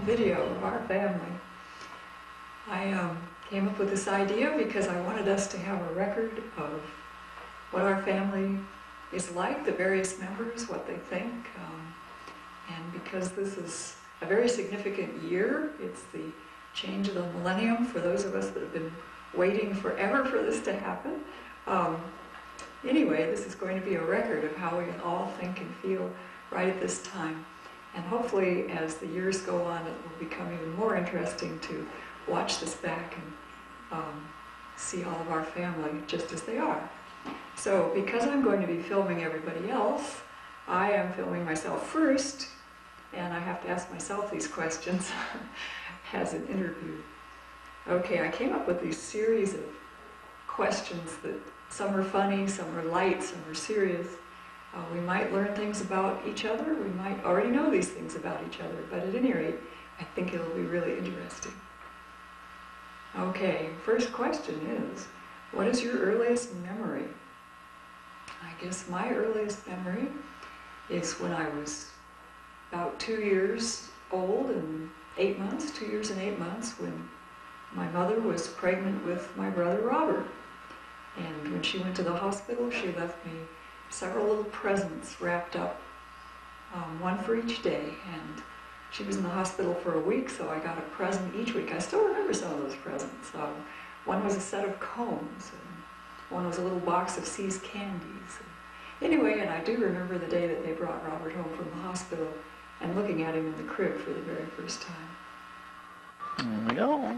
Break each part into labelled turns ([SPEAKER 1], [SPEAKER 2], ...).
[SPEAKER 1] video of our family. I came up with this idea because I wanted us to have a record of what our family is like, the various members, what they think, and because this is a very significant year, it's the change of the millennium for those of us that have been waiting forever for this to happen. Anyway, this is going to be a record of how we all think and feel right at this time. And hopefully, as the years go on, it will become even more interesting to watch this back and see all of our family just as they are. So, because I'm going to be filming everybody else, I am filming myself first, and I have to ask myself these questions as an interview. Okay, I came up with these series of questions that some are funny, some are light, some are serious. We might learn things about each other, we might already know these things about each other, but at any rate, I think it'll be really interesting. Okay, first question is, what is your earliest memory? I guess my earliest memory is when I was about 2 years old and 8 months, 2 years and 8 months, when my mother was pregnant with my brother Robert. And when she went to the hospital, she left me several little presents wrapped up, one for each day. And she was in the hospital for a week, so I got a present each week. I still remember some of those presents. One was a set of combs, and one was a little box of See's candies. Anyway, and I do remember the day that they brought Robert home from the hospital and looking at him in the crib for the very first time.
[SPEAKER 2] There we go.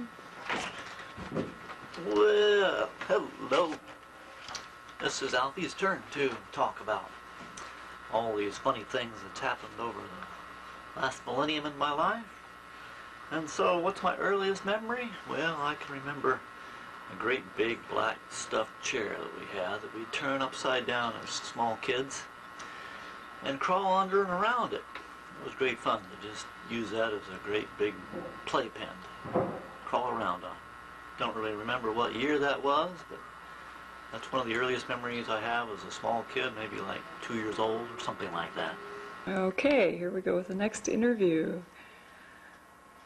[SPEAKER 2] Well, hello. This is Alfie's turn to talk about all these funny things that's happened over the last millennium in my life. And so, what's my earliest memory? Well, I can remember a great big black stuffed chair that we had that we'd turn upside down as small kids and crawl under and around it. It was great fun to just use that as a great big playpen to crawl around on. Don't really remember what year that was, but that's one of the earliest memories I have as a small kid, maybe like 2 years old or something like that.
[SPEAKER 1] Okay, here we go with the next interview.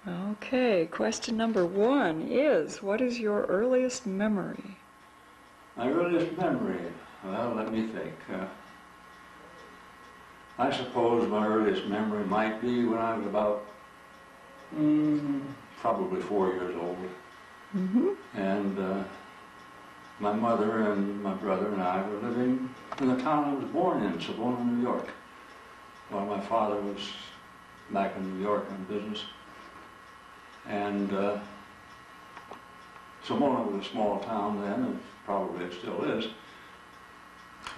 [SPEAKER 1] Okay, question number 1 is, what is your earliest memory?
[SPEAKER 3] My earliest memory? Well, let me think. I suppose my earliest memory might be when I was about probably 4 years old.
[SPEAKER 1] Mm-hmm.
[SPEAKER 3] And my mother and my brother and I were living in the town I was born in, Savona, New York, while my father was back in New York on business. And Savona was a small town then, and probably it still is,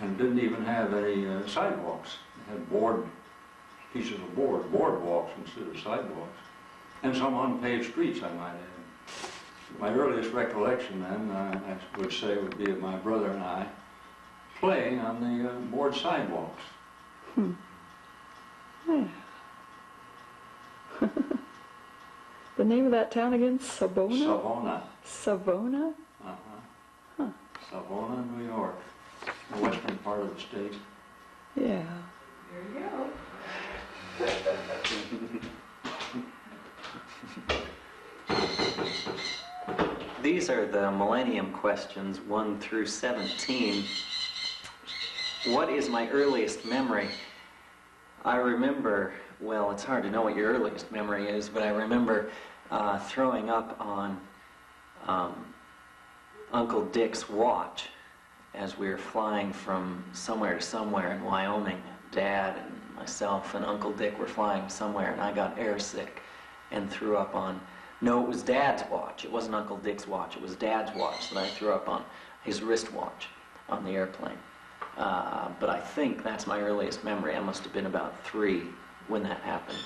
[SPEAKER 3] and didn't even have any sidewalks. It had pieces of boardwalks instead of sidewalks, and some unpaved streets, I might add. My earliest recollection then, I would say, would be of my brother and I playing on the board sidewalks.
[SPEAKER 1] Yeah. The name of that town again? Savona?
[SPEAKER 3] Savona.
[SPEAKER 1] Savona?
[SPEAKER 3] Uh-huh. Huh. Savona, New York, the western part of the state.
[SPEAKER 1] Yeah. There you go.
[SPEAKER 4] These are the millennium questions 1 through 17. What is my earliest memory? I remember, well, it's hard to know what your earliest memory is, but I remember throwing up on Uncle Dick's watch as we were flying from somewhere to somewhere in Wyoming. Dad and myself and Uncle Dick were flying somewhere, and I got airsick and threw up on... No, it was Dad's watch. It wasn't Uncle Dick's watch. It was Dad's watch that I threw up on, his wristwatch on the airplane. But I think that's my earliest memory. I must have been about 3 when that happened.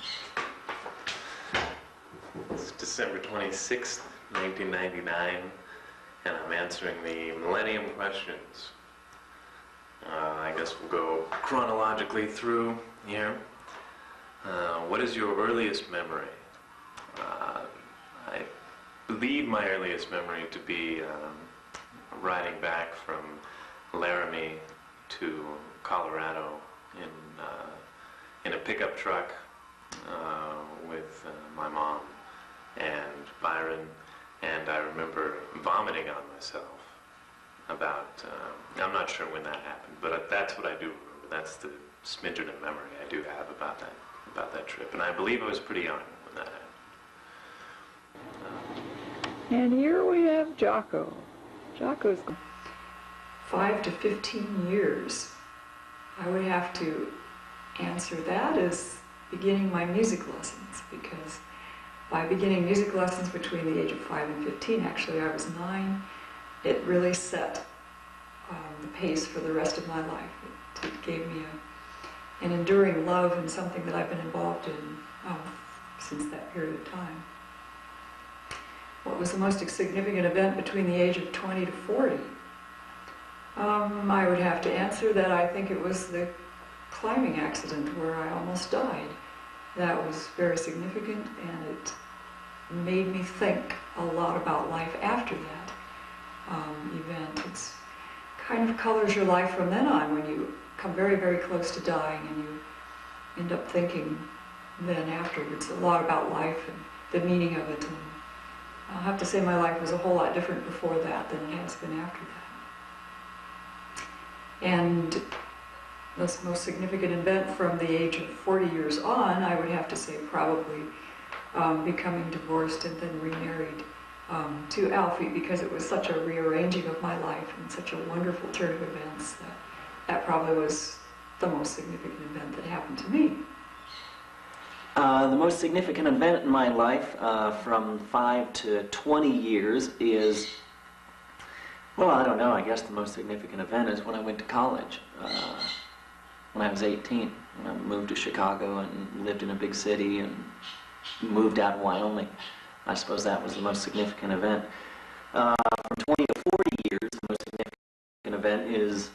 [SPEAKER 5] It's December 26th, 1999, and I'm answering the millennium questions. I guess we'll go chronologically through here. What is your earliest memory? I believe my earliest memory to be riding back from Laramie to Colorado in a pickup truck with my mom. and Byron, and I remember vomiting on myself about, I'm not sure when that happened, but that's what I do remember. That's the smidgen of memory I do have about that trip. And I believe I was pretty young when that happened.
[SPEAKER 1] And here we have Jocko. Jocko's 5 to 15 years. I would have to answer that as beginning my music lessons, because by beginning music lessons between the age of 5 and 15, actually I was 9, it really set the pace for the rest of my life. It gave me an enduring love and something that I've been involved in since that period of time. What was the most significant event between the age of 20 to 40? I would have to answer that I think it was the climbing accident where I almost died. That was very significant, and it made me think a lot about life after that event. It's kind of colors your life from then on when you come very, very close to dying, and you end up thinking then afterwards a lot about life and the meaning of it. And I'll have to say my life was a whole lot different before that than it has been after that. And the most significant event from the age of 40 years on, I would have to say probably becoming divorced and then remarried to Alfie, because it was such a rearranging of my life and such a wonderful turn of events that probably was the most significant event that happened to me.
[SPEAKER 4] The most significant event in my life from 5 to 20 years is, well, I don't know, I guess the most significant event is when I went to college. When I was 18, I moved to Chicago and lived in a big city and moved out of Wyoming. I suppose that was the most significant event. From 20 to 40 years, the most significant event is,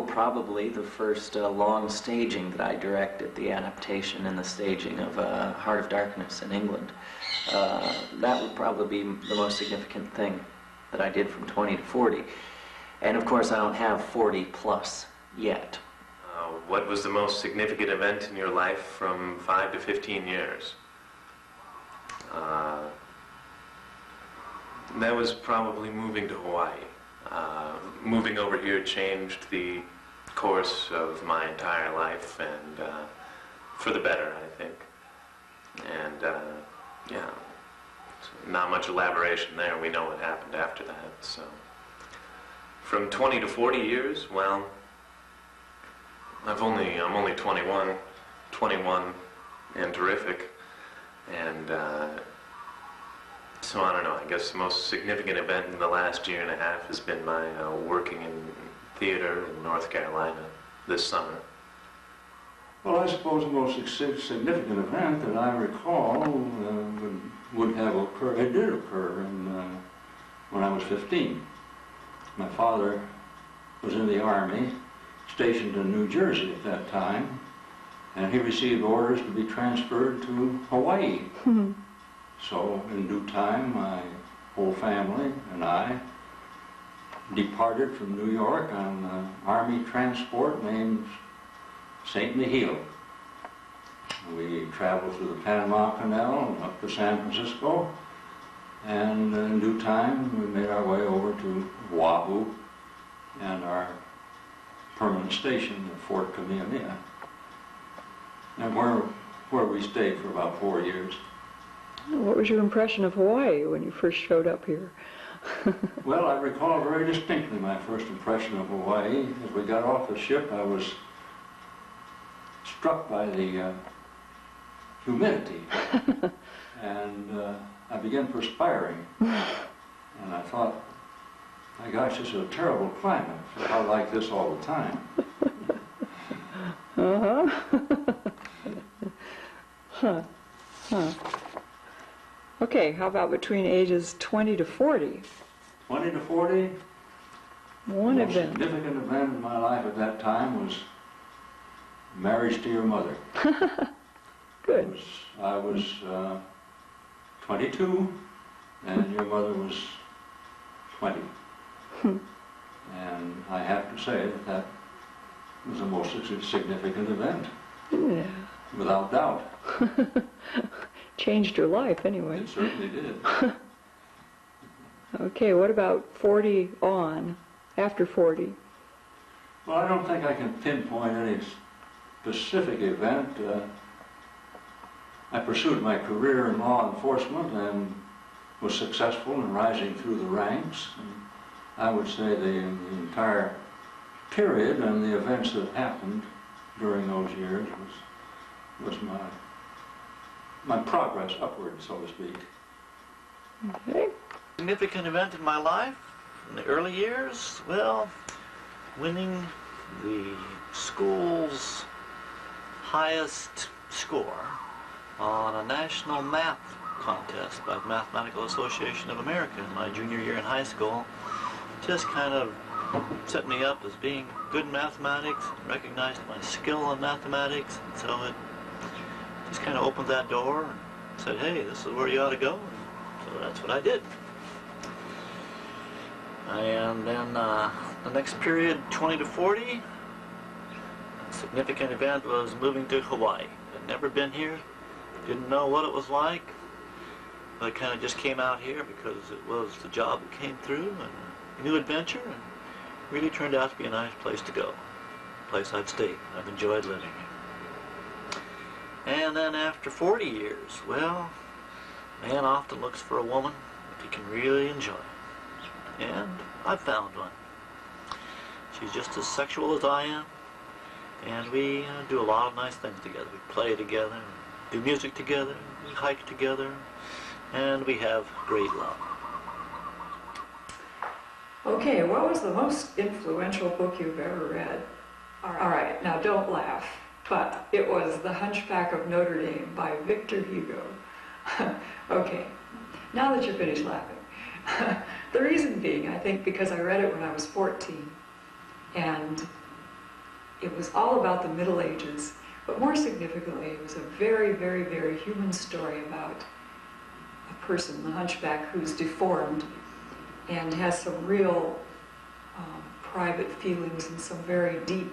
[SPEAKER 4] probably the first long staging that I directed, the adaptation and the staging of Heart of Darkness in England. That would probably be the most significant thing that I did from 20 to 40. And of course, I don't have 40 plus yet.
[SPEAKER 5] What was the most significant event in your life from 5 to 15 years? That was probably moving to Hawaii. Moving over here changed the course of my entire life, and for the better, I think. And yeah, so not much elaboration there. We know what happened after that. So from 20 to 40 years, well, I'm only 21 and terrific, and so I don't know, I guess the most significant event in the last year and a half has been my working in theater in North Carolina this summer.
[SPEAKER 3] Well, I suppose the most significant event that I recall would have occurred, it did occur when I was 15. My father was in the Army, stationed in New Jersey at that time, and he received orders to be transferred to Hawaii.
[SPEAKER 1] Hmm.
[SPEAKER 3] So in due time, my whole family and I departed from New York on an Army transport named St. Mihiel. We traveled through the Panama Canal and up to San Francisco, and in due time we made our way over to Oahu and our permanent station at Fort Kamehameha, and where we stayed for about 4 years.
[SPEAKER 1] What was your impression of Hawaii when you first showed up here?
[SPEAKER 3] Well, I recall very distinctly my first impression of Hawaii. As we got off the ship, I was struck by the humidity, and I began perspiring. And I thought, my gosh, this is a terrible climate. I like this all the time.
[SPEAKER 1] Uh-huh. Huh. Huh. Okay, how about between ages 20 to 40?
[SPEAKER 3] 20 to 40,
[SPEAKER 1] One
[SPEAKER 3] the most
[SPEAKER 1] event.
[SPEAKER 3] significant event in my life at that time was marriage to your mother.
[SPEAKER 1] Good.
[SPEAKER 3] I was 22, and your mother was 20. And I have to say that that was the most significant event,
[SPEAKER 1] Yeah.
[SPEAKER 3] without doubt.
[SPEAKER 1] changed your life anyway.
[SPEAKER 3] It certainly did.
[SPEAKER 1] Okay, what about 40 on, after 40?
[SPEAKER 3] Well, I don't think I can pinpoint any specific event. I pursued my career in law enforcement and was successful in rising through the ranks. And I would say the entire period and the events that happened during those years was my progress upward, so to speak.
[SPEAKER 1] Okay.
[SPEAKER 2] Significant event in my life in the early years? Well, winning the school's highest score on a national math contest by the Mathematical Association of America in my junior year in high school just kind of set me up as being good in mathematics, recognized my skill in mathematics, and so it just kind of opened that door and said, hey, this is where you ought to go. So that's what I did. And then the next period, 20 to 40, a significant event was moving to Hawaii. I'd never been here, didn't know what it was like, but I kind of just came out here because it was the job that came through and a new adventure, and really turned out to be a nice place to go, a place I'd stayed. I've enjoyed living here. And then after 40 years, well, a man often looks for a woman that he can really enjoy. And I've found one. She's just as sexual as I am, and we do a lot of nice things together. We play together, do music together, we hike together, and we have great love.
[SPEAKER 1] Okay, what was the most influential book you've ever read? All right, now don't laugh, but it was The Hunchback of Notre Dame by Victor Hugo. Okay, now that you're finished laughing. The reason being, I think, because I read it when I was 14, and it was all about the Middle Ages, but more significantly, it was a very, very, very human story about a person, the hunchback, who's deformed and has some real private feelings and some very deep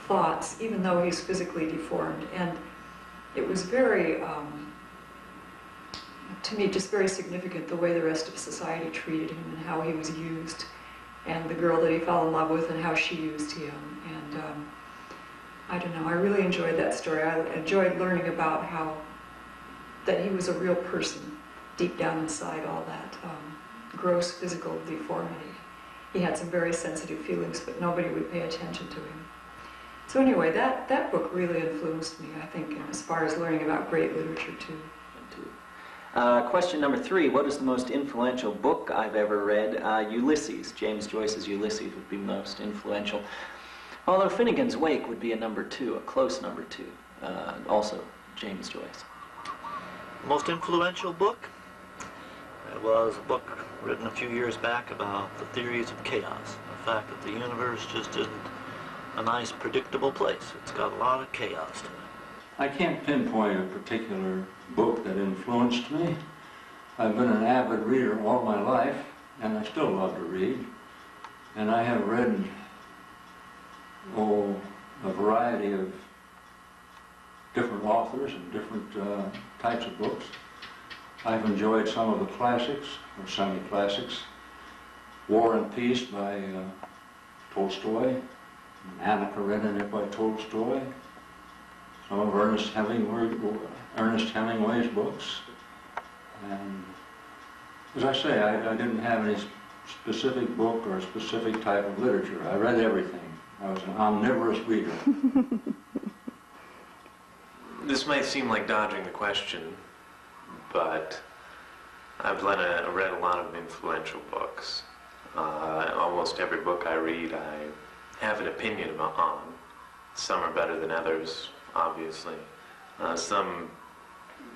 [SPEAKER 1] thoughts, even though he's physically deformed. And it was very, to me, just very significant the way the rest of society treated him and how he was used, and the girl that he fell in love with and how she used him. And I don't know, I really enjoyed that story. I enjoyed learning about how that he was a real person deep down inside all that gross physical deformity. He had some very sensitive feelings, but nobody would pay attention to him. So anyway, that book really influenced me, I think, as far as learning about great literature too.
[SPEAKER 4] Question number 3, what is the most influential book I've ever read? Ulysses. James Joyce's Ulysses would be most influential. Although Finnegan's Wake would be a number 2, a close number 2. Also James Joyce.
[SPEAKER 2] Most influential book? It was a book written a few years back about the theories of chaos. The fact that the universe just isn't a nice, predictable place. It's got a lot of chaos to it.
[SPEAKER 3] I can't pinpoint a particular book that influenced me. I've been an avid reader all my life, and I still love to read. And I have read, a variety of different authors and different types of books. I've enjoyed some of the classics, or semi-classics. War and Peace by Tolstoy, Anna Karenina by Tolstoy, some of Ernest Hemingway's books. And as I say, I didn't have any specific book or a specific type of literature. I read everything. I was an omnivorous reader.
[SPEAKER 5] This might seem like dodging the question, but I've read a lot of influential books. Almost every book I read, I have an opinion on. Some are better than others, obviously. Some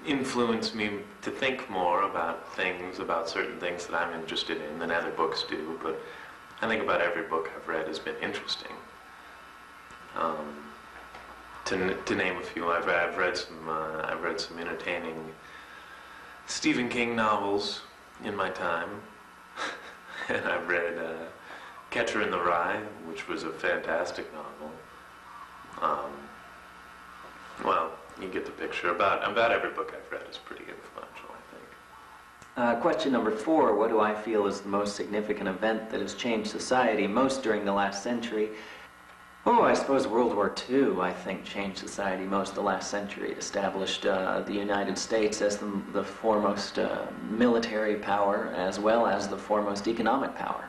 [SPEAKER 5] influence me to think more about certain things that I'm interested in than other books do, but I think about every book I've read has been interesting. To name a few, I've read some entertaining Stephen King novels in my time, and I've read Catcher in the Rye, which was a fantastic novel. Well, you get the picture. About every book I've read is pretty influential, I think.
[SPEAKER 4] Question number 4, what do I feel is the most significant event that has changed society most during the last century? Oh, I suppose World War II, I think, changed society most the last century. It established the United States as the foremost military power as well as the foremost economic power.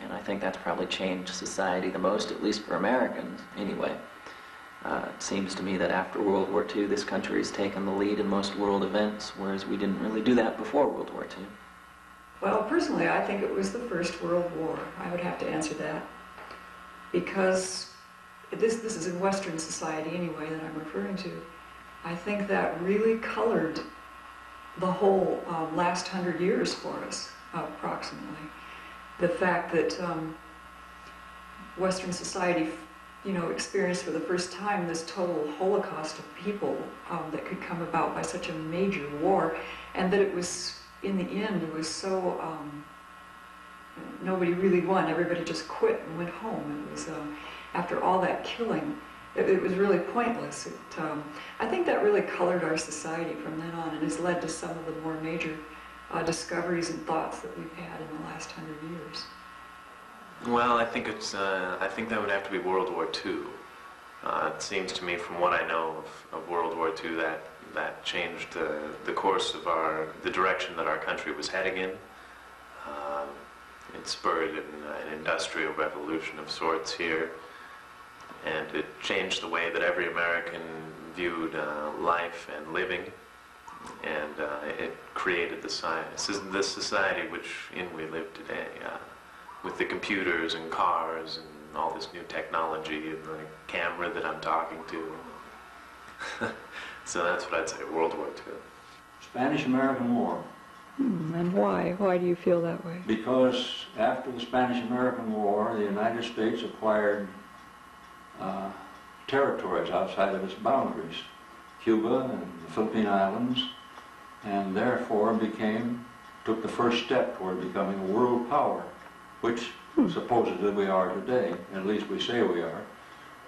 [SPEAKER 4] And I think that's probably changed society the most, at least for Americans, anyway. It seems to me that after World War II, this country has taken the lead in most world events, whereas we didn't really do that before World War II.
[SPEAKER 1] Well, personally, I think it was the First World War. I would have to answer that. Because this is in Western society anyway that I'm referring to. I think that really colored the whole last 100 years for us, approximately. The fact that Western society, experienced for the first time this total holocaust of people that could come about by such a major war, and that it was, in the end, it was so, nobody really won, everybody just quit and went home. It was, after all that killing, it was really pointless. I think that really colored our society from then on and has led to some of the more major discoveries and thoughts that we've had in the last 100 years.
[SPEAKER 5] Well, I think I think that would have to be World War II. It seems to me, from what I know of World War II, that changed the course of the direction that our country was heading in. It spurred an industrial revolution of sorts here, and it changed the way that every American viewed life and living, and it created the society in we live today. With the computers and cars and all this new technology and the camera that I'm talking to. So that's what I'd say, World War II.
[SPEAKER 3] Spanish-American War.
[SPEAKER 1] And why? Why do you feel that way?
[SPEAKER 3] Because after the Spanish-American War, the United States acquired territories outside of its boundaries, Cuba and the Philippine Islands, and therefore took the first step toward becoming a world power, which supposedly we are today, at least we say we are.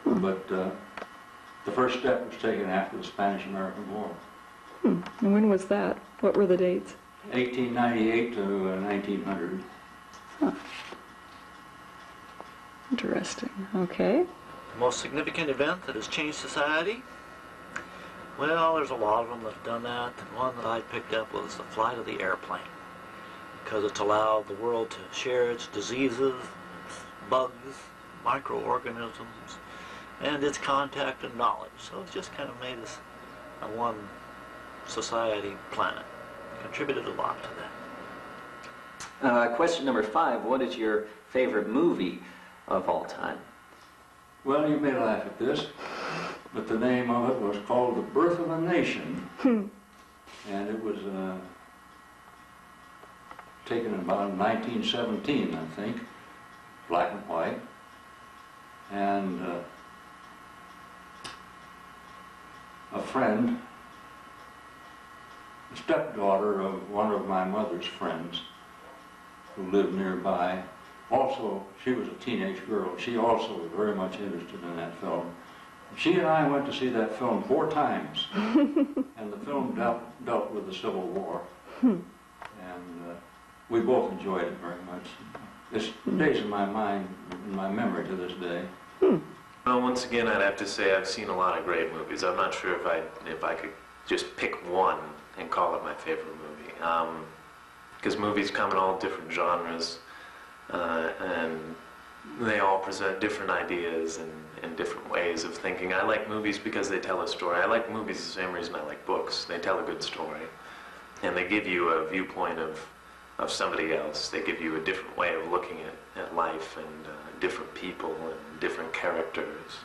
[SPEAKER 3] But the first step was taken after the Spanish-American War.
[SPEAKER 1] And when was that? What were the dates?
[SPEAKER 3] 1898 to 1900.
[SPEAKER 1] Huh. Interesting. Okay.
[SPEAKER 2] The most significant event that has changed society? Well, there's a lot of them that have done that. And one that I picked up was the flight of the airplane, because it's allowed the world to share its diseases, its bugs, microorganisms, and its contact and knowledge. So it's just kind of made us a one society planet. Contributed a lot to that.
[SPEAKER 4] Question number 5, what is your favorite movie of all time?
[SPEAKER 3] Well, you may laugh at this, but the name of it was called The Birth of a Nation. And it was taken about in 1917, I think, black and white. And a friend, the stepdaughter of one of my mother's friends who lived nearby, also, she was a teenage girl. She also was very much interested in that film. She and I went to see that film 4 times, and the film dealt with the Civil War. And we both enjoyed it very much. It stays in my mind, in my memory to this day.
[SPEAKER 5] Well, once again, I'd have to say I've seen a lot of great movies. I'm not sure if I could just pick one and call it my favorite movie. Because movies come in all different genres, and they all present different ideas and different ways of thinking. I like movies because they tell a story. I like movies the same reason I like books. They tell a good story, and they give you a viewpoint of somebody else. They give you a different way of looking at life and different people and different characters.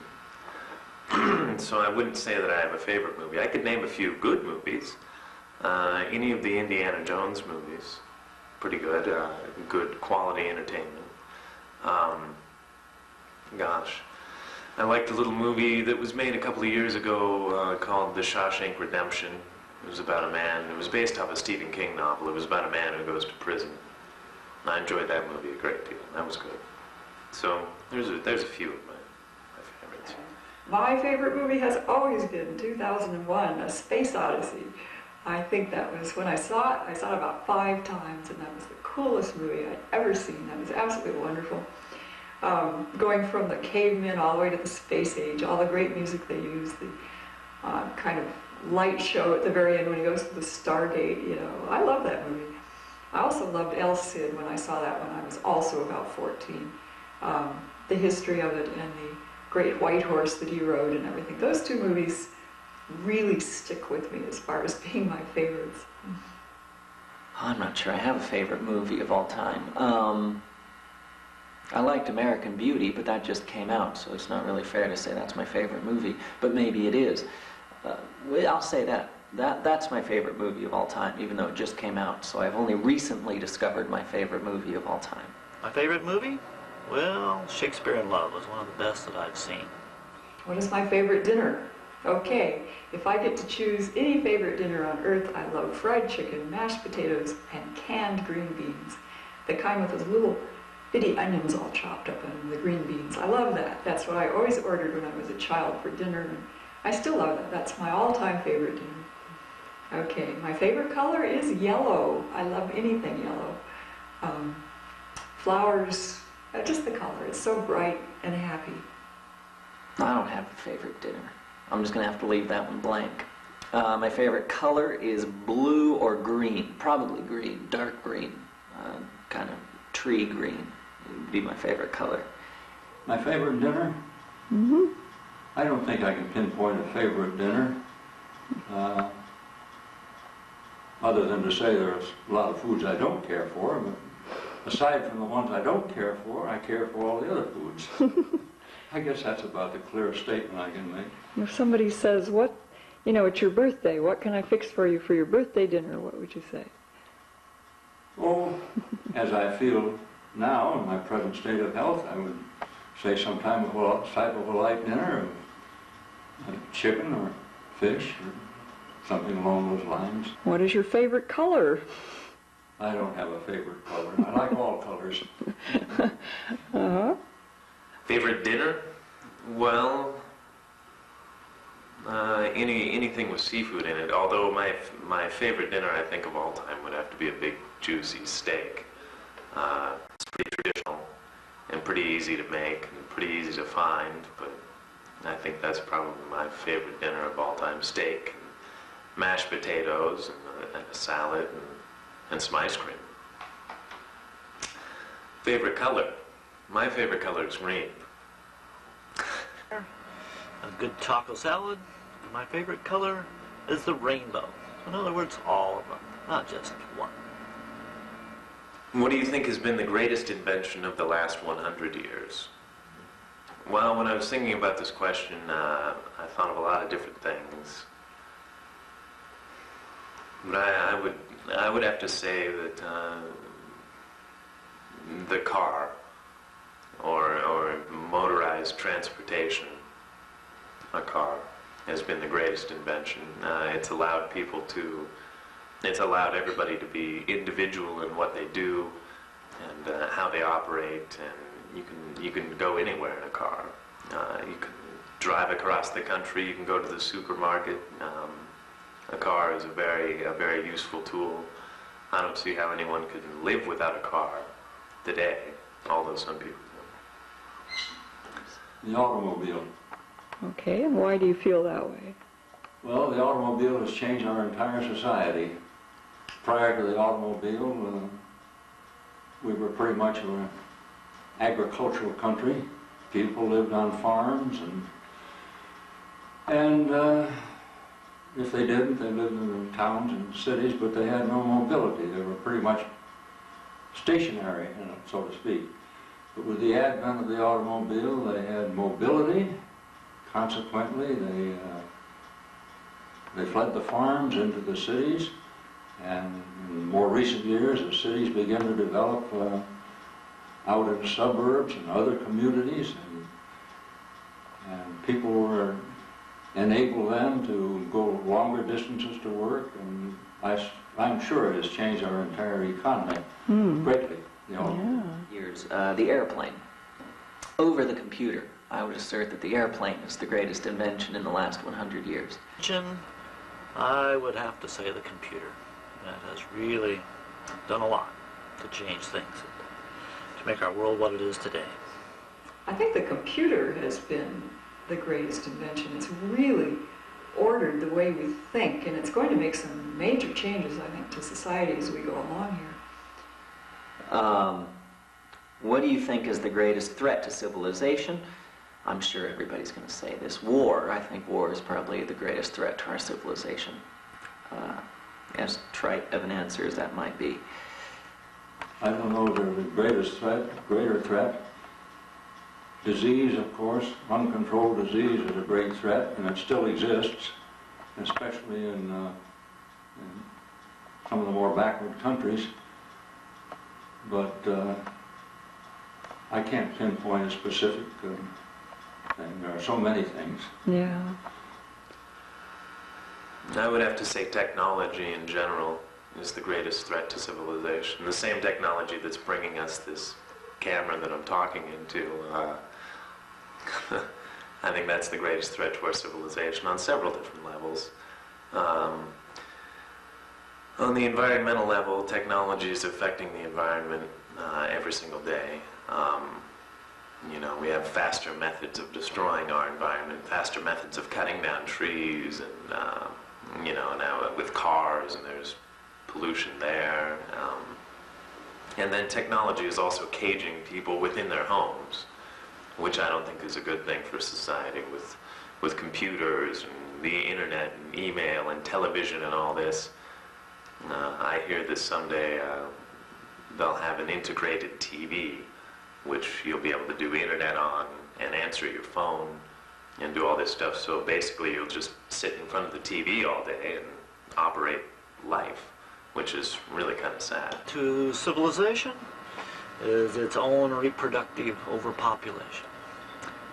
[SPEAKER 5] So I wouldn't say that I have a favorite movie. I could name a few good movies. Any of the Indiana Jones movies, pretty good, good quality entertainment. Gosh, I liked a little movie that was made a couple of years ago called The Shawshank Redemption. It was about a man, it was based off a Stephen King novel. It was about a man who goes to prison. And I enjoyed that movie a great deal. That was good. So there's a few of my favorites.
[SPEAKER 1] My favorite movie has always been 2001, A Space Odyssey. I think that was, when I saw it about 5 times, and that was the coolest movie I'd ever seen. That was absolutely wonderful. Going from the cavemen all the way to the space age, all the great music they use, the kind of light show at the very end when he goes to the Stargate, you know. I love that movie. I also loved El Cid when I saw that when I was also about 14. The history of it and the great white horse that he rode and everything. Those 2 movies really stick with me as far as being my favorites.
[SPEAKER 4] I'm not sure I have a favorite movie of all time. I liked American Beauty, but that just came out, so it's not really fair to say that's my favorite movie, but maybe it is. I'll say that's my favorite movie of all time, even though it just came out, so I've only recently discovered my favorite movie of all time.
[SPEAKER 2] My favorite movie? Well, Shakespeare in Love was one of the best that I've seen.
[SPEAKER 1] What is my favorite dinner? Okay, if I get to choose any favorite dinner on earth, I love fried chicken, mashed potatoes, and canned green beans. The kind with those little bitty onions all chopped up in the green beans. I love that. That's what I always ordered when I was a child for dinner, and I still love that. That's my all-time favorite dinner. Okay, my favorite color is yellow. I love anything yellow. Flowers, just the color. It's so bright and happy.
[SPEAKER 4] I don't have a favorite dinner. I'm just going to have to leave that one blank. My favorite color is blue or green. Probably green, dark green, kind of tree green would be my favorite color.
[SPEAKER 3] My favorite dinner? I don't think I can pinpoint a favorite dinner, other than to say there's a lot of foods I don't care for, but aside from the ones I don't care for, I care for all the other foods. I guess that's about the clearest statement I can make.
[SPEAKER 1] If somebody says, it's your birthday, what can I fix for you for your birthday dinner, what would you say?
[SPEAKER 3] Oh, as I feel now in my present state of health, I would say some type of a light dinner of chicken or fish or something along those lines.
[SPEAKER 1] What is your favorite color?
[SPEAKER 3] I don't have a favorite color. I like all colors.
[SPEAKER 5] Favorite dinner? Well, anything with seafood in it. Although my favorite dinner, I think, of all time would have to be a big juicy steak. It's pretty traditional and pretty easy to make and pretty easy to find, but I think that's probably my favorite dinner of all time. Steak, and mashed potatoes, and a salad, and some ice cream. Favorite color? My favorite color is green.
[SPEAKER 2] A good taco salad. My favorite color is the rainbow. In other words, all of them, not just one.
[SPEAKER 5] What do you think has been the greatest invention of the last 100 years? Well, when I was thinking about this question, I thought of a lot of different things. But I would have to say that the car, or motorized transportation, a car, has been the greatest invention. It's allowed everybody to be individual in what they do and how they operate, and you can go anywhere in a car. You can drive across the country, you can go to the supermarket. A car is a very useful tool. I don't see how anyone could live without a car today, although some people do.
[SPEAKER 3] The automobile.
[SPEAKER 1] Okay, and why do you feel that way?
[SPEAKER 3] Well, the automobile has changed our entire society. Prior to the automobile, we were pretty much an agricultural country. People lived on farms, and if they didn't, they lived in the towns and cities, but they had no mobility. They were pretty much stationary, so to speak. But with the advent of the automobile, they had mobility. Consequently, they fled the farms into the cities, and in more recent years, the cities began to develop out in the suburbs and other communities, and people were enabled then to go longer distances to work, and I'm sure it has changed our entire economy greatly.
[SPEAKER 4] Years, the airplane, over the computer. I would assert that the airplane is the greatest invention in the last 100 years.
[SPEAKER 2] I would have to say the computer. That has really done a lot to change things, to make our world what it is today.
[SPEAKER 1] I think the computer has been the greatest invention. It's really ordered the way we think, and it's going to make some major changes, I think, to society as we go along here.
[SPEAKER 4] What do you think is the greatest threat to civilization? I'm sure everybody's going to say this. War. I think war is probably the greatest threat to our civilization. As trite of an answer as that might be.
[SPEAKER 3] I don't know the greatest threat, greater threat. Disease, of course, uncontrolled disease is a great threat, and it still exists, especially in some of the more backward countries. But I can't pinpoint a specific thing. There are so many things.
[SPEAKER 1] Yeah.
[SPEAKER 5] I would have to say technology in general is the greatest threat to civilization. The same technology that's bringing us this camera that I'm talking into. I think that's the greatest threat to our civilization on several different levels. On the environmental level, technology is affecting the environment every single day. You know, we have faster methods of destroying our environment, faster methods of cutting down trees, and you know, now with cars, and there's pollution there. And then technology is also caging people within their homes, which I don't think is a good thing for society, with computers and the internet and email and television and all this. I hear that someday they'll have an integrated TV, which you'll be able to do internet on and answer your phone and do all this stuff. So basically you'll just sit in front of the TV all day and operate life, which is really kind of sad.
[SPEAKER 2] To civilization is its own reproductive overpopulation.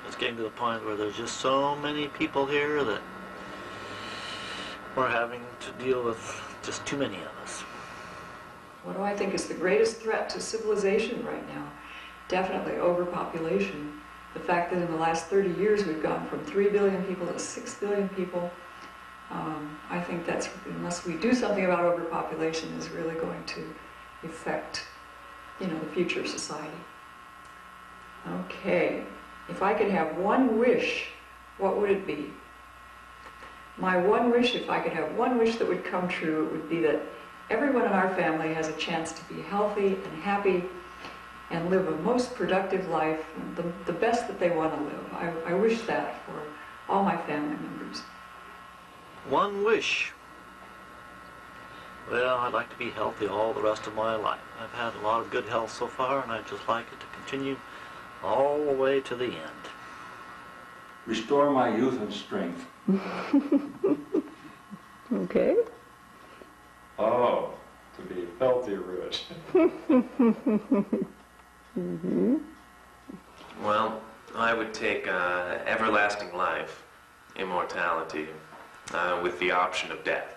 [SPEAKER 2] It's getting to the point where there's just so many people here that we're having to deal with just too many of us.
[SPEAKER 1] What do I think is the greatest threat to civilization right now? Definitely overpopulation. The fact that in the last 30 years we've gone from 3 billion people to 6 billion people, I think that's, unless we do something about overpopulation, is really going to affect, you know, the future of society. Okay, if I could have one wish, what would it be? My one wish, if I could have one wish that would come true, it would be that everyone in our family has a chance to be healthy and happy and live a most productive life, the best that they want to live. I wish that for all my family members.
[SPEAKER 2] One wish. Well, I'd like to be healthy all the rest of my life. I've had a lot of good health so far, and I'd just like it to continue all the way to the end.
[SPEAKER 3] Restore my youth and strength.
[SPEAKER 1] Okay.
[SPEAKER 6] Oh, to be healthy, Rich.
[SPEAKER 1] Mm-hmm.
[SPEAKER 5] Well, I would take everlasting life, immortality, with the option of death.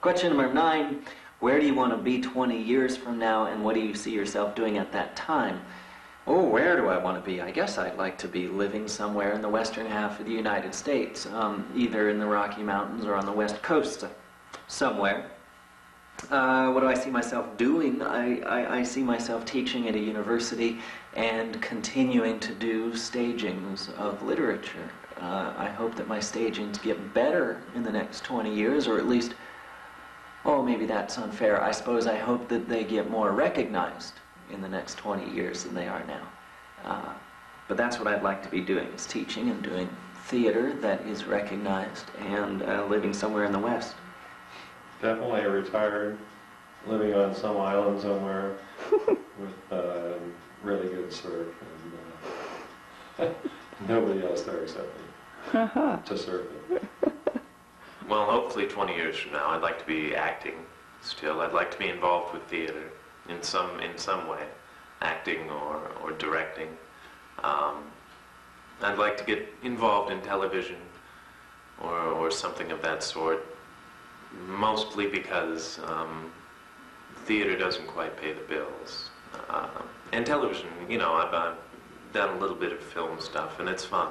[SPEAKER 4] Question number 9. Where do you want to be 20 years from now, and what do you see yourself doing at that time? Oh, where do I want to be? I guess I'd like to be living somewhere in the western half of the United States, either in the Rocky Mountains or on the west coast somewhere. What do I see myself doing? I see myself teaching at a university and continuing to do stagings of literature. I hope that my stagings get better in the next 20 years, or at least, oh, maybe that's unfair. I suppose I hope that they get more recognized in the next 20 years than they are now. But that's what I'd like to be doing, is teaching and doing theater that is recognized and living somewhere in the West.
[SPEAKER 6] Definitely retired, living on some island somewhere with really good surf, and nobody else there except me to surf it.
[SPEAKER 5] Well, hopefully 20 years from now, I'd like to be acting still. I'd like to be involved with theater in some way, acting or directing. I'd like to get involved in television or something of that sort, mostly because theater doesn't quite pay the bills. And television, you know, done a little bit of film stuff, and it's fun.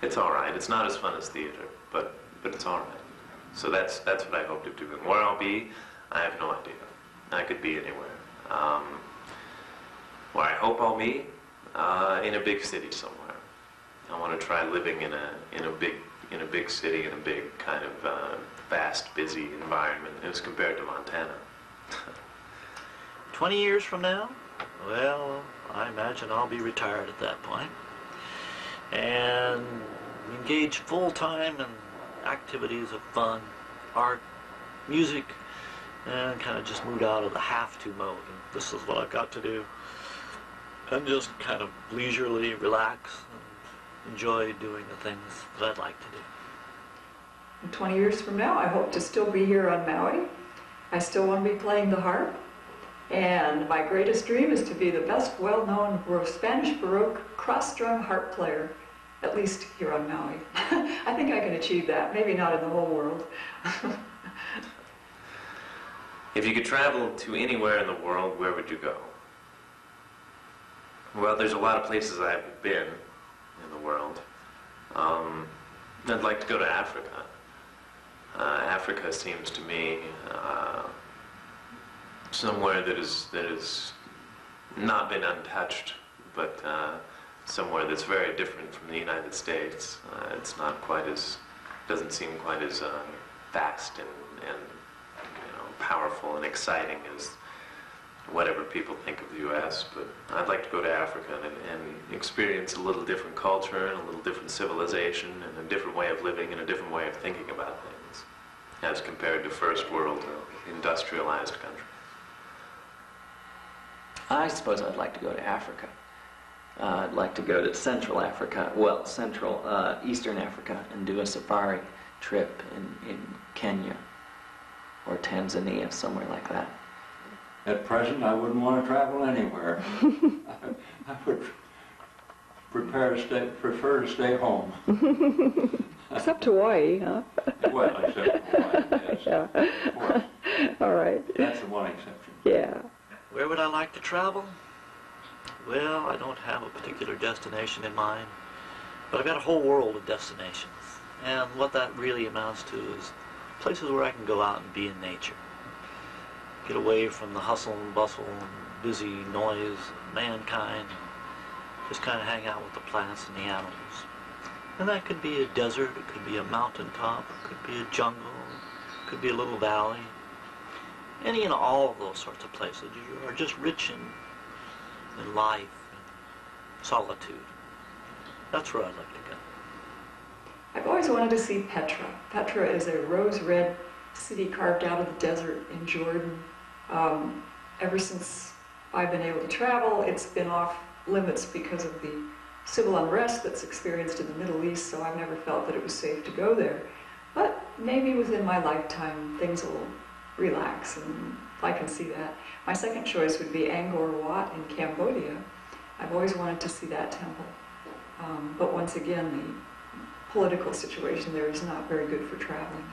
[SPEAKER 5] It's all right. It's not as fun as theater, but it's all right. So that's what I hope to do. And where I'll be, I have no idea. I could be anywhere. Where I hope I'll be, in a big city somewhere. I want to try living in a big city, in a big kind of fast, busy environment as compared to Montana.
[SPEAKER 2] 20 years from now? Well, I imagine I'll be retired at that point. And engage full-time in activities of fun, art, music, and kind of just moved out of the have-to mode. And this is what I've got to do. And just kind of leisurely relax and enjoy doing the things that I'd like to do.
[SPEAKER 1] And 20 years from now, I hope to still be here on Maui. I still want to be playing the harp. And my greatest dream is to be the best well-known Spanish Baroque cross-strung harp player, at least here on Maui. I think I can achieve that, maybe not in the whole world.
[SPEAKER 5] If you could travel to anywhere in the world, where would you go? Well, there's a lot of places I haven't been in the world. I'd like to go to Africa. Africa seems to me somewhere that is not been untouched, but somewhere that's very different from the United States. It's not quite as, doesn't seem quite as vast and powerful and exciting as whatever people think of the U.S., but I'd like to go to Africa and experience a little different culture and a little different civilization and a different way of living and a different way of thinking about things as compared to first world or industrialized countries.
[SPEAKER 4] I suppose I'd like to go to Africa. I'd like to go to Central Africa, well, Eastern Africa, and do a safari trip in Kenya or Tanzania, somewhere like that.
[SPEAKER 3] At present, I wouldn't want to travel anywhere. I would prefer to stay home.
[SPEAKER 7] Except Hawaii, huh?
[SPEAKER 3] Well, except Hawaii, yes.
[SPEAKER 7] Yeah.
[SPEAKER 3] Of course.
[SPEAKER 7] All right.
[SPEAKER 3] That's the one exception.
[SPEAKER 7] Yeah.
[SPEAKER 2] Where would I like to travel? Well, I don't have a particular destination in mind, but I've got a whole world of destinations. And what that really amounts to is places where I can go out and be in nature. Get away from the hustle and bustle and busy noise of mankind, and just kind of hang out with the plants and the animals. And that could be a desert, it could be a mountaintop, it could be a jungle, it could be a little valley. And all of those sorts of places are just rich in life and solitude. That's where I'd like to go.
[SPEAKER 1] I've always wanted to see Petra. Petra is a rose-red city carved out of the desert in Jordan. Ever since I've been able to travel, it's been off limits because of the civil unrest that's experienced in the Middle East, so I've never felt that it was safe to go there. But maybe within my lifetime, things will relax, and I can see that. My second choice would be Angkor Wat in Cambodia. I've always wanted to see that temple. But once again, the political situation there is not very good for traveling.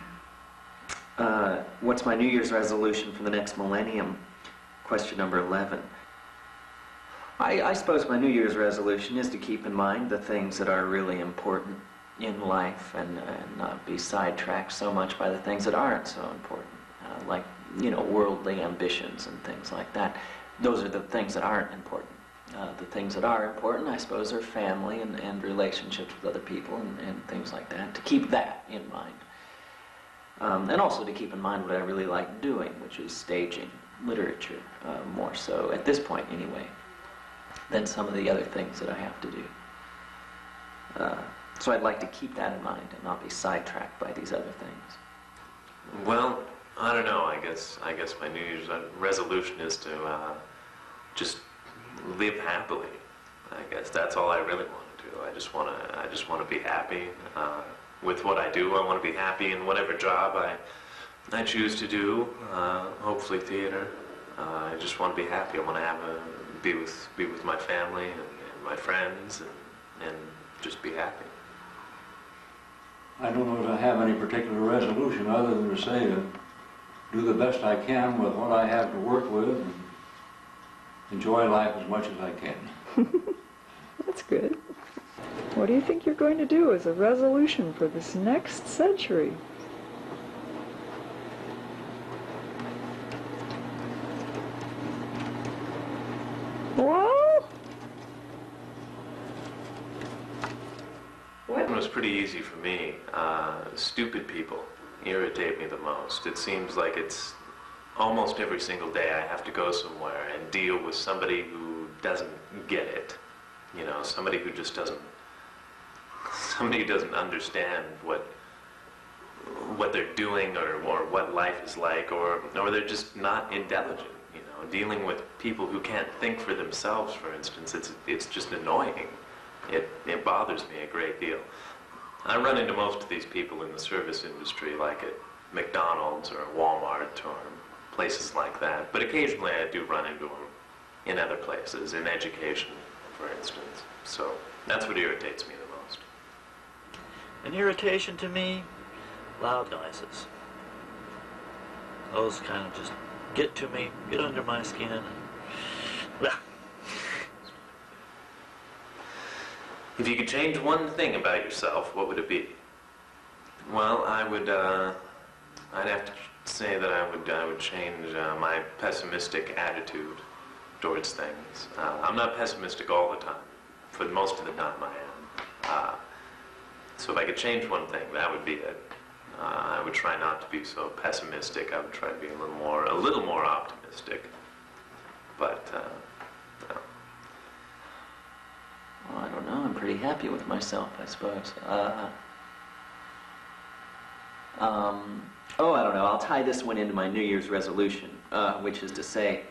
[SPEAKER 4] What's my New Year's resolution for the next millennium? Question number 11. I suppose my New Year's resolution is to keep in mind the things that are really important in life and not be sidetracked so much by the things that aren't so important, like, worldly ambitions and things like that. Those are the things that aren't important. The things that are important, I suppose, are family and relationships with other people and things like that, to keep that in mind. And also to keep in mind what I really like doing, which is staging, literature, more so, at this point anyway, than some of the other things that I have to do. So I'd like to keep that in mind and not be sidetracked by these other things.
[SPEAKER 5] Well, I don't know. I guess my New Year's resolution is to just live happily. I guess that's all I really want to do. I just want to be happy with what I do. I want to be happy in whatever job I choose to do. Hopefully theater. I just want to be happy. I want to be with my family and my friends and just be happy.
[SPEAKER 3] I don't know if I have any particular resolution other than to say to do the best I can with what I have to work with and enjoy life as much as I can.
[SPEAKER 7] That's That's good. What do you think you're going to do as a resolution for this next century? Well,
[SPEAKER 1] What?
[SPEAKER 5] It was pretty easy for me. Stupid people irritate me the most. It seems like it's almost every single day I have to go somewhere and deal with somebody who doesn't get it. You know, somebody who just doesn't understand what they're doing or what life is like, or they're just not intelligent. You know, dealing with people who can't think for themselves, for instance, it's just annoying. It bothers me a great deal. I run into most of these people in the service industry, like at McDonald's or Walmart or places like that. But occasionally I do run into them in other places, in education, for instance. So that's what irritates me the most.
[SPEAKER 2] An irritation to me, loud noises. Those kind of just get to me, get under my skin, and
[SPEAKER 5] If you could change one thing about yourself, what would it be? Well, I'd have to say that I would change my pessimistic attitude towards things. I'm not pessimistic all the time. For most of the time I am. So if I could change one thing, that would be it. I would try not to be so pessimistic. I would try to be a little more optimistic. But, no.
[SPEAKER 4] Well, I don't know. I'm pretty happy with myself, I suppose. I don't know. I'll tie this one into my New Year's resolution, which is to say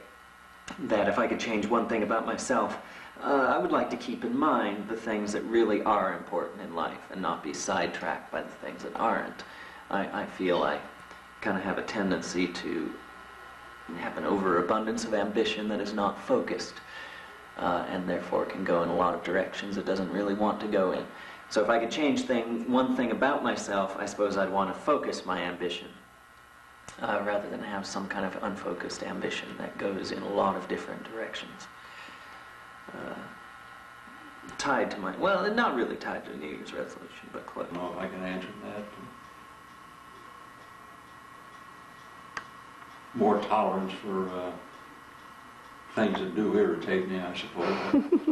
[SPEAKER 4] that if I could change one thing about myself, I would like to keep in mind the things that really are important in life and not be sidetracked by the things that aren't. I feel I kind of have a tendency to have an overabundance of ambition that is not focused. And therefore can go in a lot of directions it doesn't really want to go in. So if I could change one thing about myself, I suppose I'd want to focus my ambition rather than have some kind of unfocused ambition that goes in a lot of different directions. Tied to my, well, not really tied to a New Year's resolution, but close.
[SPEAKER 3] I don't know if I can answer that. More tolerance for things that do irritate me, I suppose.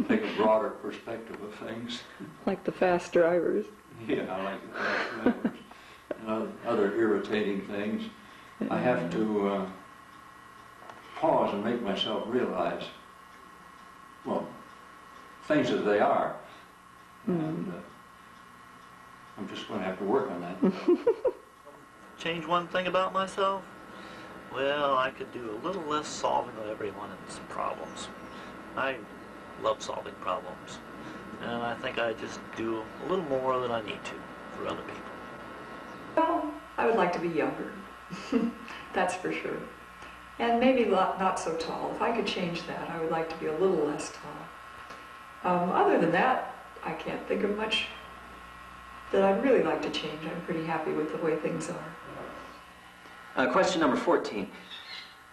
[SPEAKER 3] Take a broader perspective of things.
[SPEAKER 7] like the fast drivers.
[SPEAKER 3] Yeah, I like that. And other irritating things. I have to pause and make myself realize, well, things as they are. And I'm just going to have to work on that.
[SPEAKER 2] change one thing about myself? Well, I could do a little less solving of everyone's problems. I love solving problems. And I think I just do a little more than I need to for other people.
[SPEAKER 1] Well, I would like to be younger. That's for sure. And maybe not so tall. If I could change that, I would like to be a little less tall. Other than that, I can't think of much that I'd really like to change. I'm pretty happy with the way things are.
[SPEAKER 4] Question number 14.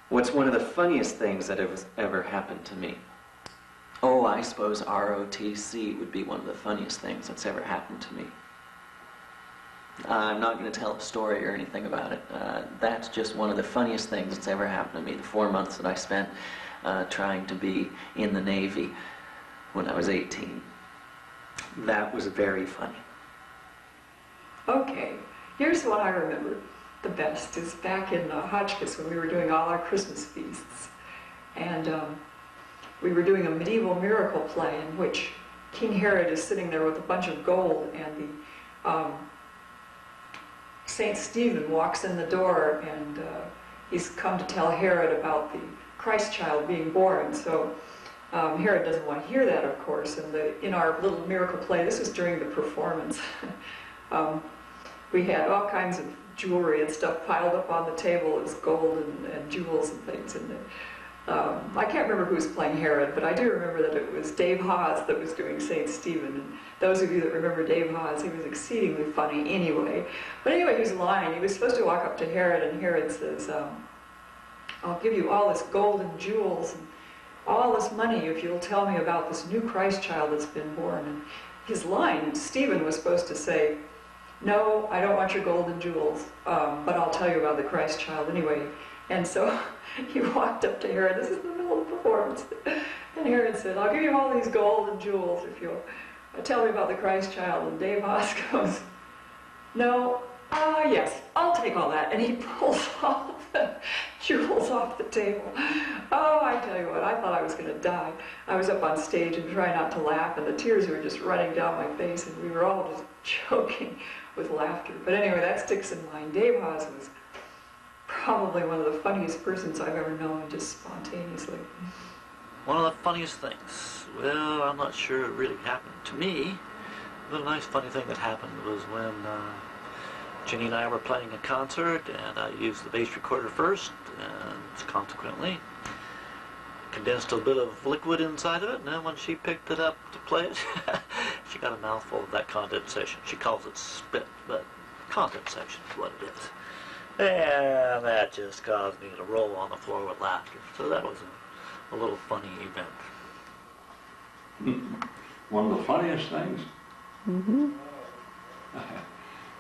[SPEAKER 4] What's one of the funniest things that has ever happened to me? Oh, I suppose ROTC would be one of the funniest things that's ever happened to me. I'm not going to tell a story or anything about it. That's just one of the funniest things that's ever happened to me. The 4 months that I spent trying to be in the Navy when I was 18. That was very funny.
[SPEAKER 1] Okay, here's what I remember the best is back in Hotchkiss when we were doing all our Christmas feasts. And we were doing a medieval miracle play in which King Herod is sitting there with a bunch of gold, and the Saint Stephen walks in the door, and he's come to tell Herod about the Christ child being born. So Herod doesn't want to hear that, of course, and in our little miracle play, this was during the performance, we had all kinds of jewelry and stuff piled up on the table as gold and jewels and things. And I can't remember who was playing Herod, but I do remember that it was Dave Hawes that was doing St. Stephen. And those of you that remember Dave Hawes, he was exceedingly funny anyway. But anyway, he was lying. He was supposed to walk up to Herod, and Herod says, I'll give you all this gold and jewels. all this money if you'll tell me about this new Christ child that's been born. And his line, Stephen was supposed to say, no, I don't want your gold and jewels, but I'll tell you about the Christ child anyway. And so he walked up to Herod, this is in the middle of the performance, and Herod said, I'll give you all these gold and jewels if you'll tell me about the Christ child. And Dave Haas goes, no, yes, I'll take all that. And he pulls all the jewels off the table. Oh, I tell you what, I thought I was going to die. I was up on stage and trying not to laugh, and the tears were just running down my face, and we were all just choking with laughter. But anyway, that sticks in mind. Dave Haas was probably one of the funniest persons I've ever known, just spontaneously.
[SPEAKER 2] One of the funniest things, well, I'm not sure it really happened to me. The nice funny thing that happened was when Jenny and I were playing a concert, and I used the bass recorder first, and consequently condensed a bit of liquid inside of it, and then when she picked it up to play it, she got a mouthful of that condensation. She calls it spit, but condensation is what it is. And that just caused me to roll on the floor with laughter. So that was a little funny event.
[SPEAKER 3] One of the funniest things?
[SPEAKER 7] Mm-hmm.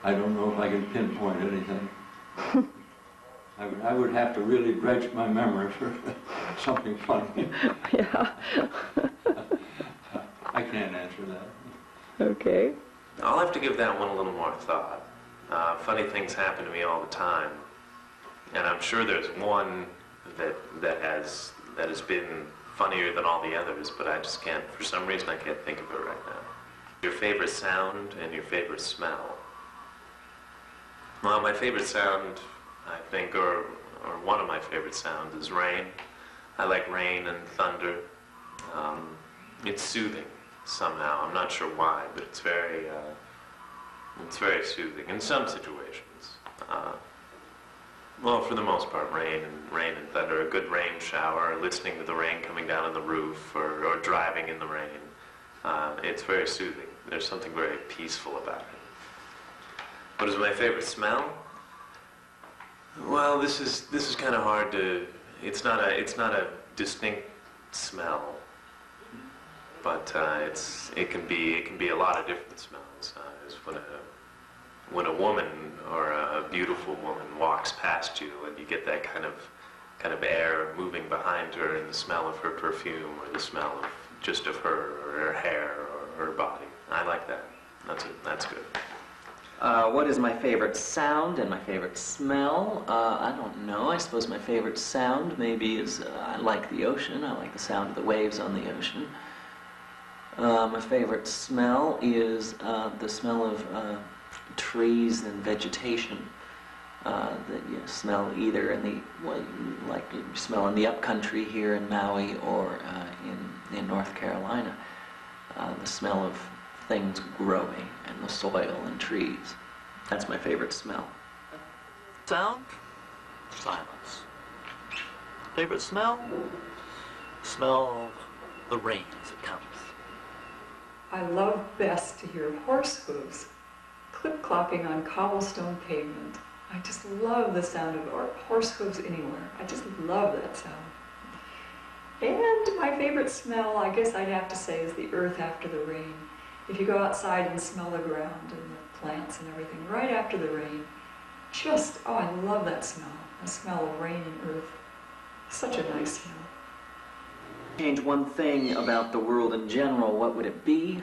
[SPEAKER 3] I don't know if I can pinpoint anything. I would have to really dredge my memory for something funny.
[SPEAKER 7] Yeah.
[SPEAKER 3] I can't answer that.
[SPEAKER 7] Okay.
[SPEAKER 5] I'll have to give that one a little more thought. Funny things happen to me all the time, and I'm sure there's one that has been funnier than all the others, but I just can't, for some reason I can't think of it right now. Your favorite sound and your favorite smell. Well, my favorite sound, I think, or one of my favorite sounds is rain. I like rain and thunder. It's soothing somehow. I'm not sure why, but it's very soothing in some situations. Well, for the most part, rain and thunder. A good rain shower, listening to the rain coming down on the roof, or driving in the rain. It's very soothing. There's something very peaceful about it. What is my favorite smell? Well, this is kind of hard to. It's not a distinct smell, but it can be a lot of different smells. It's when a woman or a beautiful woman walks past you, and you get that kind of air moving behind her, and the smell of her perfume, or the smell of just of her, or her hair, or her body. I like that. That's good.
[SPEAKER 4] What is my favorite sound and my favorite smell? I don't know. I suppose my favorite sound maybe is I like the ocean. I like the sound of the waves on the ocean. My favorite smell is the smell of trees and vegetation that you smell either in you smell in the upcountry here in Maui or in North Carolina. The smell of things growing and the soil and trees. That's my favorite smell.
[SPEAKER 2] Sound? Silence. Favorite smell? Smell of the rain as it comes.
[SPEAKER 1] I love best to hear horse hooves clip-clopping on cobblestone pavement. I just love the sound of horse hooves anywhere. I just love that sound. And my favorite smell, I guess I'd have to say, is the earth after the rain. If you go outside and smell the ground and the plants and everything right after the rain, I love that smell. The smell of rain and earth. Such a nice smell.
[SPEAKER 4] Change one thing about the world in general, what would it be?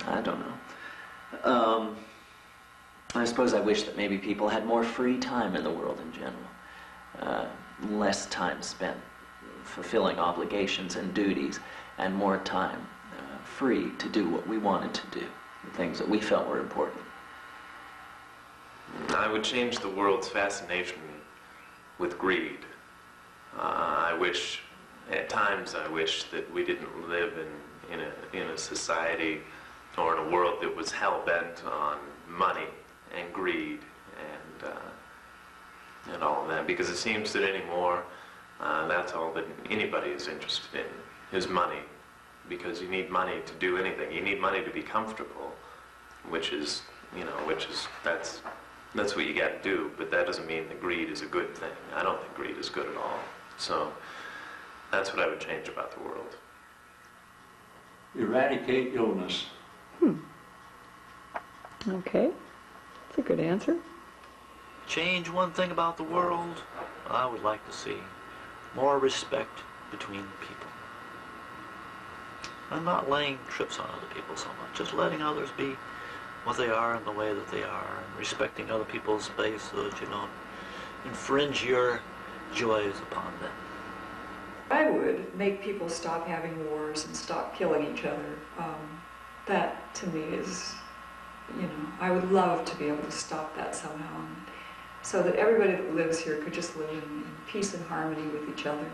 [SPEAKER 4] I don't know. I suppose I wish that maybe people had more free time in the world in general. Less time spent fulfilling obligations and duties, and more time free to do what we wanted to do, the things that we felt were important.
[SPEAKER 5] I would change the world's fascination with greed. At times I wish that we didn't live in a society or in a world that was hell-bent on money and greed and all of that, because it seems that anymore that's all that anybody is interested in, is money, because you need money to do anything. You need money to be comfortable, that's what you got to do, but that doesn't mean that greed is a good thing. I don't think greed is good at all. So that's what I would change about the world.
[SPEAKER 3] Eradicate illness.
[SPEAKER 7] Okay, that's a good answer.
[SPEAKER 2] Change one thing about the world, I would like to see more respect between people. And not laying trips on other people so much, just letting others be what they are in the way that they are, and respecting other people's space so that you don't infringe your joys upon them.
[SPEAKER 1] I would make people stop having wars and stop killing each other. That to me is, I would love to be able to stop that somehow, and so that everybody that lives here could just live in peace and harmony with each other.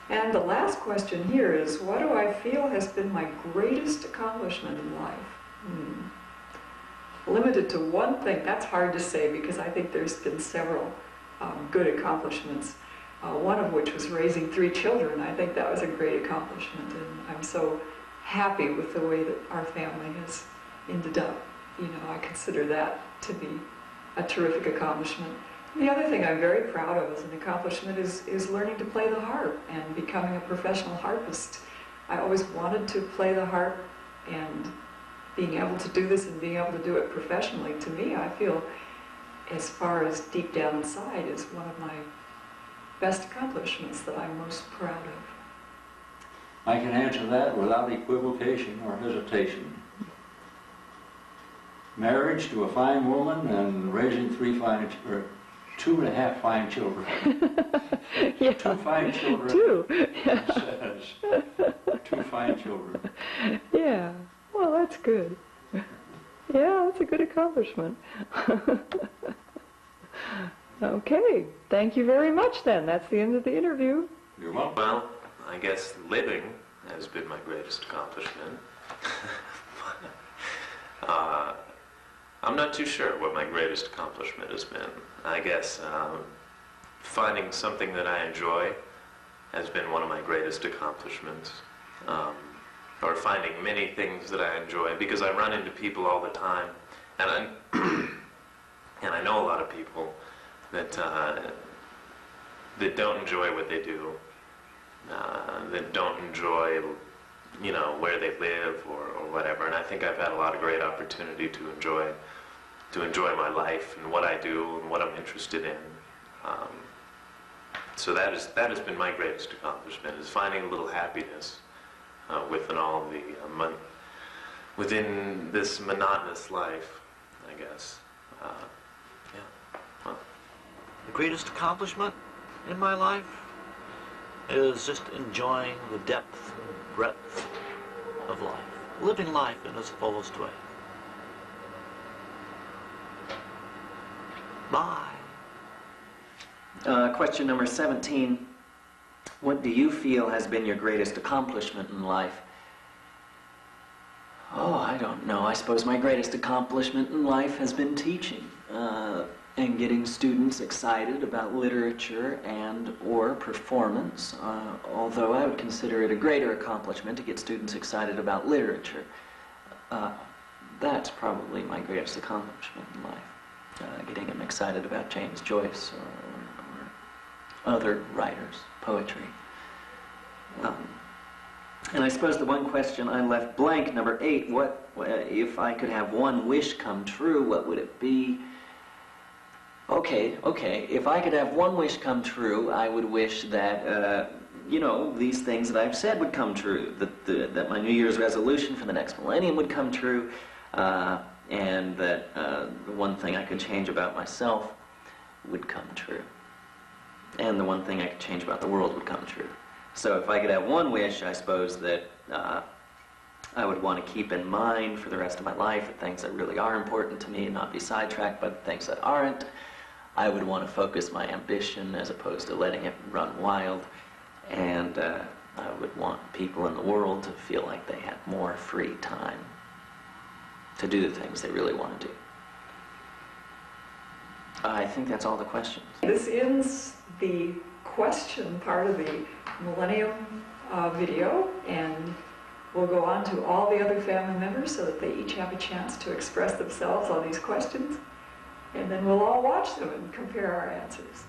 [SPEAKER 1] And the last question here is, what do I feel has been my greatest accomplishment in life? Limited to one thing, that's hard to say because I think there's been several good accomplishments. One of which was raising 3 children. I think that was a great accomplishment, and I'm so happy with the way that our family has ended up. I consider that to be a terrific accomplishment. The other thing I'm very proud of as an accomplishment is learning to play the harp and becoming a professional harpist. I always wanted to play the harp, and being able to do this and being able to do it professionally, to me, I feel, as far as deep down inside, is one of my best accomplishments that I'm most proud of.
[SPEAKER 3] I can answer that without equivocation or hesitation. Marriage to a fine woman and raising 2.5 fine children.
[SPEAKER 7] Yeah.
[SPEAKER 3] 2 fine children.
[SPEAKER 7] 2.
[SPEAKER 3] It says 2 fine children.
[SPEAKER 7] Yeah. Well, that's good. Yeah, that's a good accomplishment. Okay, thank you very much then. That's the end of the interview.
[SPEAKER 3] You're welcome.
[SPEAKER 5] Well, I guess living has been my greatest accomplishment. I'm not too sure what my greatest accomplishment has been. I guess finding something that I enjoy has been one of my greatest accomplishments. Or finding many things that I enjoy, because I run into people all the time, and I know a lot of people that don't enjoy what they do, that don't enjoy, where they live or whatever. And I think I've had a lot of great opportunity to enjoy my life and what I do and what I'm interested in. So that has been my greatest accomplishment, is finding a little happiness within all the within this monotonous life, I guess.
[SPEAKER 2] The greatest accomplishment in my life is just enjoying the depth and breadth of life, living life in its fullest way. Bye.
[SPEAKER 4] Question number 17. What do you feel has been your greatest accomplishment in life? Oh, I don't know. I suppose my greatest accomplishment in life has been teaching and getting students excited about literature and or performance, although I would consider it a greater accomplishment to get students excited about literature. That's probably my greatest accomplishment in life, getting them excited about James Joyce or other writers, poetry. And I suppose the one question I left blank, number 8, what if I could have one wish come true, what would it be? Okay, if I could have one wish come true, I would wish that, these things that I've said would come true, that my New Year's resolution for the next millennium would come true, and that the one thing I could change about myself would come true. And the one thing I could change about the world would come true. So if I could have one wish, I suppose that I would want to keep in mind for the rest of my life the things that really are important to me and not be sidetracked by the things that aren't. I would want to focus my ambition as opposed to letting it run wild. And I would want people in the world to feel like they had more free time to do the things they really want to do. I think that's all the questions.
[SPEAKER 1] This ends the question part of the Millennium video, and we'll go on to all the other family members so that they each have a chance to express themselves on these questions, and then we'll all watch them and compare our answers.